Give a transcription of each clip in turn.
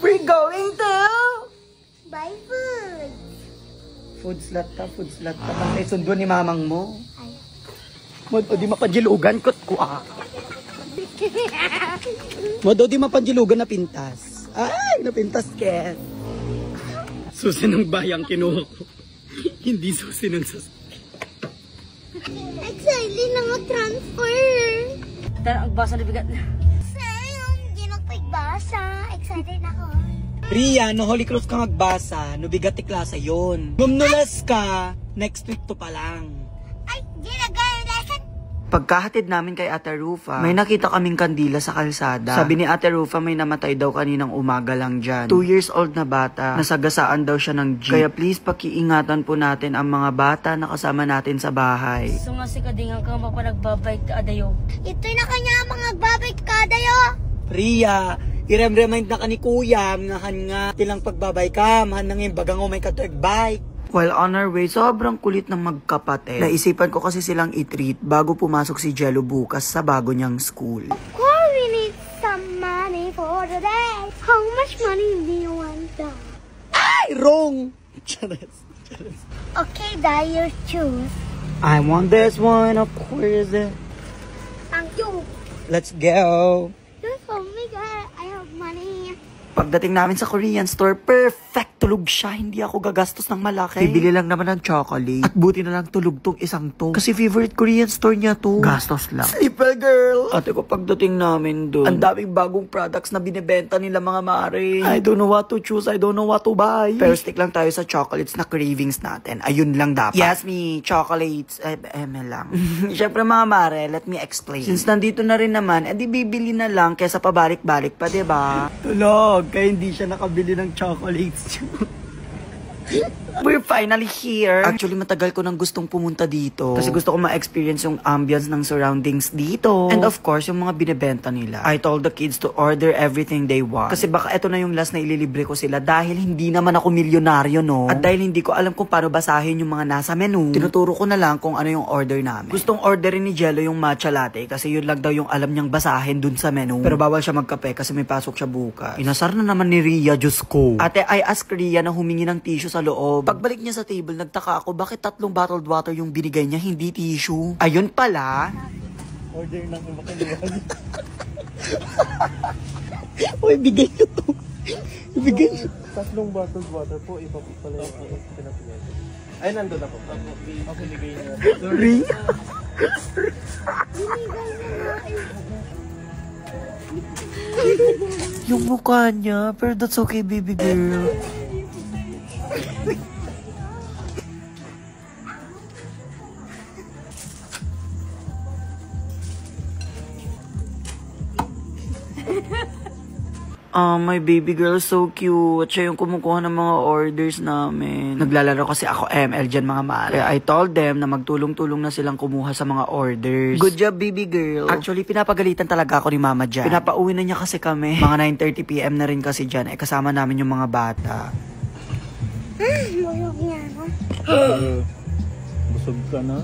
We're going to buy food. food slot ka. Bang sundo ni mamang mo. Mod, o di mapanjilugan kot ko Mod, o di mapanjilugan na pintas. Ay, napintas Ken. Susi ng bayang kinuha ko. Hindi susi ng Excited na mag-transfer. Tara, agbasa na bigat. Sayang, di magpagbasa. Excited ako. Ria, no Holy Cross ka magbasa. No bigat klasa yon. Gumnulas ka, next week to pa lang. Ay, di nag-lesson. Pagkahatid namin kay Ate Rufa, may nakita kaming kandila sa kalsada. Sabi ni Ate Rufa may namatay daw kaninang umaga lang dyan. 2 years old na bata. Nasagasaan daw siya ng jeep. Kaya please pakiingatan po natin ang mga bata na kasama natin sa bahay. So nga si kadingan ka mapanagbabike ka adayo. Ito'y na kanya mga babay kadayo. Ria, i-remind na ka ni Kuya, nga tilang pagbabay ka, mahan na ngayon bagang may katuig bike. While on our way, sobrang kulit ng magkapatid. Naisipan ko kasi silang i-treat bago pumasok si Jello bukas sa bago niyang school. Cool, we need some money for the day. How much money do you want? Ay, wrong! Okay, Dad, you choose. I want this one, of course. Thank you. Let's go! You told me that I have money. Pagdating namin sa Korean store, perfect tulog siya. Hindi ako gagastos ng malaki. Bibili lang naman ng chocolate. At buti na lang tulog tong isang to. Kasi favorite Korean store niya to. Gastos lang. Sleeper girl! Ate ko pagdating namin dun, ang daming bagong products na binibenta nila mga mare. I don't know what to choose. I don't know what to buy. Pero stick lang tayo sa chocolates na cravings natin. Ayun lang dapat. Yes, me. Chocolates. lang. Siyempre mga mare, let me explain. Since nandito na rin naman, edi bibili na lang kesa pabalik-balik pa, diba? Tulog. Kaya hindi siya nakabili ng chocolates. We're finally here. Actually, matagal ko nang gustong pumunta dito. Kasi gusto ko ma-experience yung ambience ng surroundings dito. And of course, yung mga binibenta nila. I told the kids to order everything they want. Kasi baka eto na yung last na ililibre ko sila dahil hindi naman ako milyonaryo, no? At dahil hindi ko alam kung paano basahin yung mga nasa menu, tinuturo ko na lang kung ano yung order namin. Gustong orderin ni Jello yung matcha latte kasi yun lang daw yung alam niyang basahin dun sa menu. Pero bawal siya magkape kasi may pasok siya bukas. Inasar na naman ni Ria, Diyos ko. Ate, I asked Ria na humingi ng tissue sa loob. Pagbalik niya sa table, nagtaka ako bakit 3 bottled water yung binigay niya, hindi tissue. Ayun pala. Order ng makaliwan. Uy, bigay ko to. Ibigay niyo. 3 bottled water po, iba po pala yung pinapilay. Ay, nandun ako. Okay, bigay niya. Sorry. Yung mukha niya, pero that's okay, baby girl. My baby girl so cute. Siya yung kumukuha ng mga orders namin. Naglalaro kasi ako ML dyan mga mare. Kaya I told them na magtulong-tulong na silang kumuha sa mga orders. Good job, baby girl. Actually, pinapagalitan talaga ako ni mama dyan. Pinapauwi na niya kasi kami. Mga 9:30 PM na rin kasi dyan. Kasama namin yung mga bata. Bulog niya, no? Busog ka na?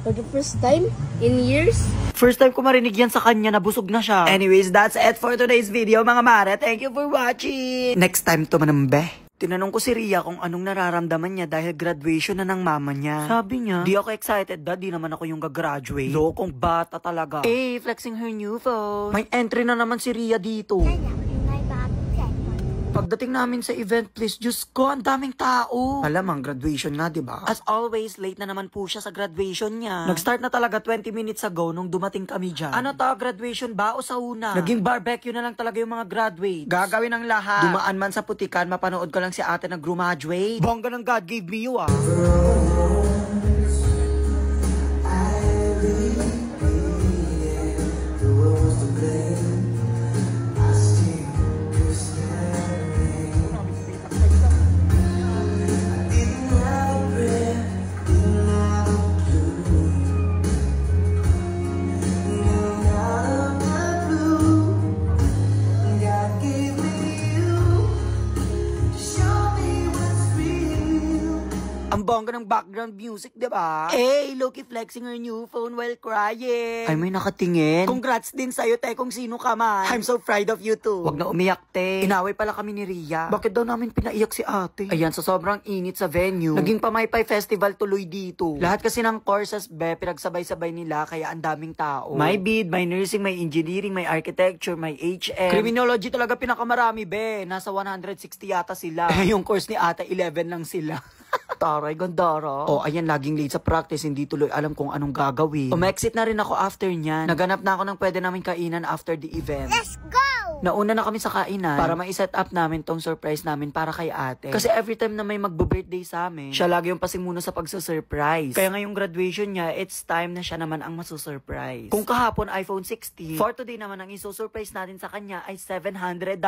For the first time in years. First time ko marinig yan sa kanya na busog na siya. Anyways, that's it for today's video mga mare. Thank you for watching. Next time to manambe. Tinanong ko si Ria kung anong nararamdaman niya dahil graduation na ng mama niya. Sabi niya, di ako excited dad, di naman ako yung gagraduate. Lokong bata talaga. Flexing her new phone. May entry na naman si Ria dito. Pagdating namin sa event place, Diyos ko, ang daming tao. Alamang, graduation nga, diba? As always, late na naman po siya sa graduation niya. Nag-start na talaga 20 minutes ago nung dumating kami dyan. Ano to, graduation ba o sauna? Naging barbecue na lang talaga yung mga graduates. Gagawin ng lahat. Dumaan man sa putikan, mapanood ko lang si ate na graduate. Bongga ng God gave me you, ah. bongga ng background music, diba? Hey, Loki flexing her new phone while crying. Ay, may nakatingin. Congrats din sa'yo, te, kung sino ka man. I'm so proud of you too. Wag na umiyak, te. Inaway pala kami ni Ria. Bakit daw namin pinaiyak si ate? Ayan, sa sobrang init sa venue, naging Pamaypay Festival tuloy dito. Lahat kasi ng courses, pinagsabay-sabay nila, kaya ang daming tao. May bid, may nursing, may engineering, may architecture, may HM. Criminology talaga pinakamarami, Nasa 160 yata sila. Yung course ni ate, 11 lang sila. Taray, gandara. Oh, ayan, laging late sa practice, hindi tuloy alam kung anong gagawin. Umexit na rin ako after nyan. Naganap na ako ng pwede namin kainan after the event. Let's go! Nauna na kami sa kainan para ma-set up namin tong surprise namin para kay ate. Kasi every time na may magbo-birthday sa amin, siya lagi yung pasimuno sa pagsa-surprise. Kaya ngayong graduation niya, it's time na siya naman ang masu-surprise. Kung kahapon iPhone 16, for today naman ang iso-surprise natin sa kanya ay $700.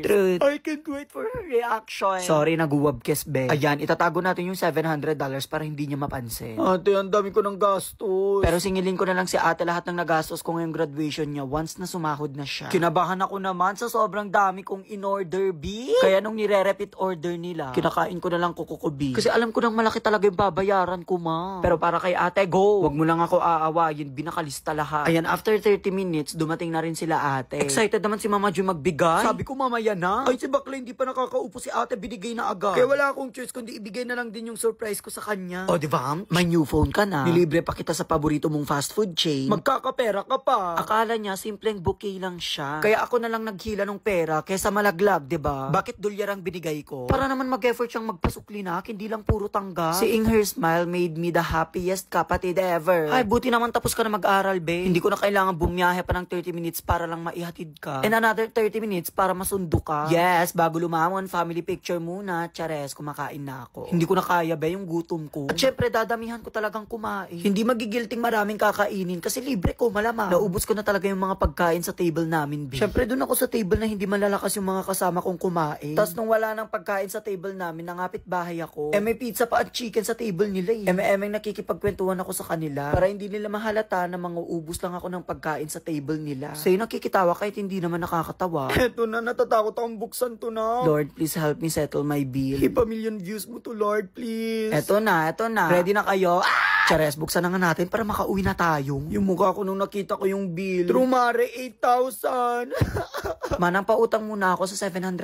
Truth. I can't wait for her reaction. Sorry, naguwabkes, Ayan, itatago natin yung $700 para hindi niya mapansin. Ate, ang dami ko ng gastos. Pero singilin ko na lang si ate lahat ng nagastos ko ngayong graduation niya once na sumahod na siya. Kinabahan ako naman sa sobrang dami kong in-order, Kaya nung nire-repeat order nila, kinakain ko na lang kuko, Kasi alam ko nang malaki talaga yung babayaran ko, ma. Pero para kay ate, go! Wag mo lang ako aawayin, binakalista lahat. Ayan, after 30 minutes, dumating na rin sila ate. Excited naman si Mama Ju magbigay. Sabi ko, mamaya na. Ay, si Bakla hindi pa nakakaupo si ate, binigay na agad. Kaya wala akong choice kundi ibigay na lang din yung surprise ko sa kanya. O, diba? May new phone ka na. Nilibre pa kita sa paborito mong fast food chain. Magkakapera ka pa. Akala niya, simpleng bouquet lang siya. Kaya ako na lang naghila ng pera kesa malaglag, diba? Bakit dolyar ang binigay ko? Para naman mag-effort siyang magpasuklinak, hindi lang puro tangga. Seeing her smile made me the happiest kapatid ever. Ay, buti naman tapos ka na mag-aral, Hindi ko na kailangan bumiyahe pa ng 30 minutes para lang maihatid ka. And another 30 minutes para masundo ka. Yes, bago lumamon, family picture muna. Chares, kumakain na ako. Hindi ko na kaya, yung gutom ko. At syempre, dadamihan ko talagang kumain. Hindi magigilting maraming kakainin kasi libre ko, malamang. Naubos ko na talaga yung mga pagkain sa table namin, Syempre, dun ako sa table na hindi malalakas yung mga kasama kong kumain. Tapos nung wala nang pagkain sa table namin, nangapit bahay ako. May pizza pa at chicken sa table nila nakikipagkwentuhan ako sa kanila para hindi nila mahalata na manguubos lang ako ng pagkain sa table nila. Sa'yo nakikitawa kahit hindi naman nakakatawa. Eto na, natatakot akong buksan to na. Lord, please help me settle my bill. Ipamilyon views mo to, Lord, please. Eto na. Ready na kayo? Chares, buksan na nga natin para makauwi na tayo. Yung mukha ko nung nakita ko yung bill. Trumare, 8,000. Manang, pautang muna ako sa $700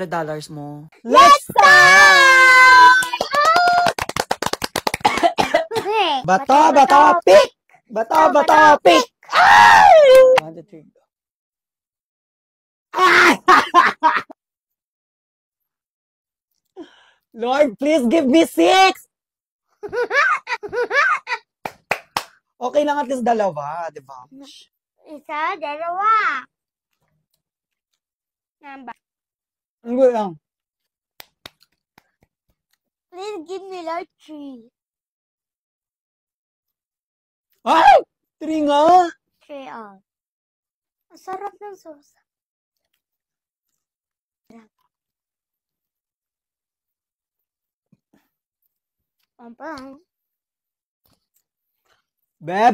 mo. Let's start! Bato, pick! Bato, pick! Lord, please give me 6! Okay lang at least dalawa, di ba? Isa, dalawa. Number. Ang lang. Please give me like 3. Ay! 3 nga! 3 all. Ang sarap ng sauce. Pampang.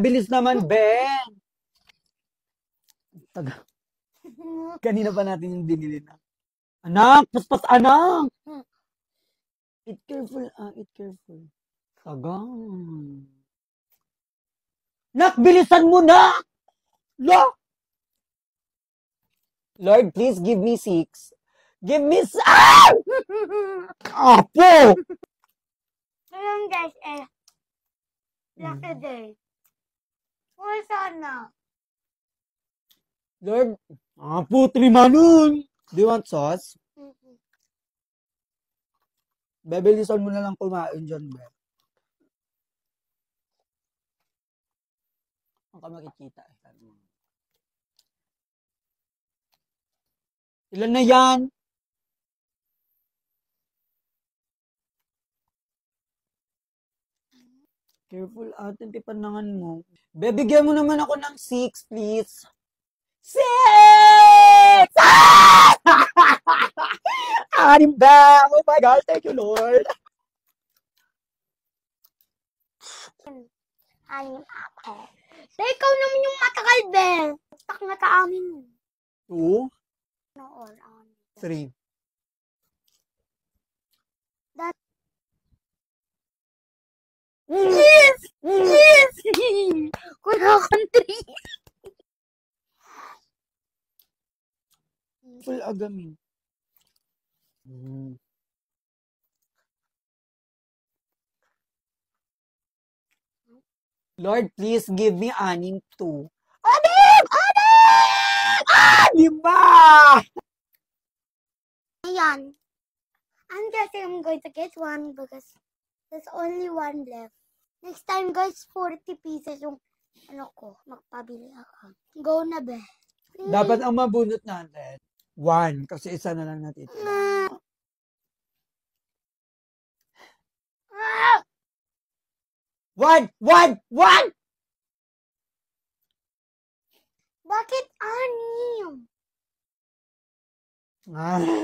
Bilis naman, Taga. Kanina pa natin yung binili na. Anak! Paspas, anak! Eat careful, eat careful. Tagang. Nak, bilisan mo na! Lord, please give me 6. Give me Apo! Ngayon guys, lucky day. Uy, sana. Lord, Apo, 3 manun. Do you want sauce? Bilisan mo na lang kumain dyan, Ang ka makikita. Ilan na yan? Careful, atin tipanangan mo. Bibigyan mo naman ako ng 6, please. 6! I'm back! Oh my God, thank you, Lord. Anim ako. Ikaw naman yung matagal, Tak na ta amin. 2? No, 3. Yes! Yes! Kuya country. Full agamin. Lord, please give me anim too. Anim! Anim! Ah, di ba? Ayan. I'm guessing I'm going to get one because there's only one left. Next time, guys, 40 pieces yung ano ko, magpabili ako. Go na, be. Dapat ang mabunot natin. 1, kasi isa na lang natin. Ah! 1! 1! 1! Bakit anim? Ah.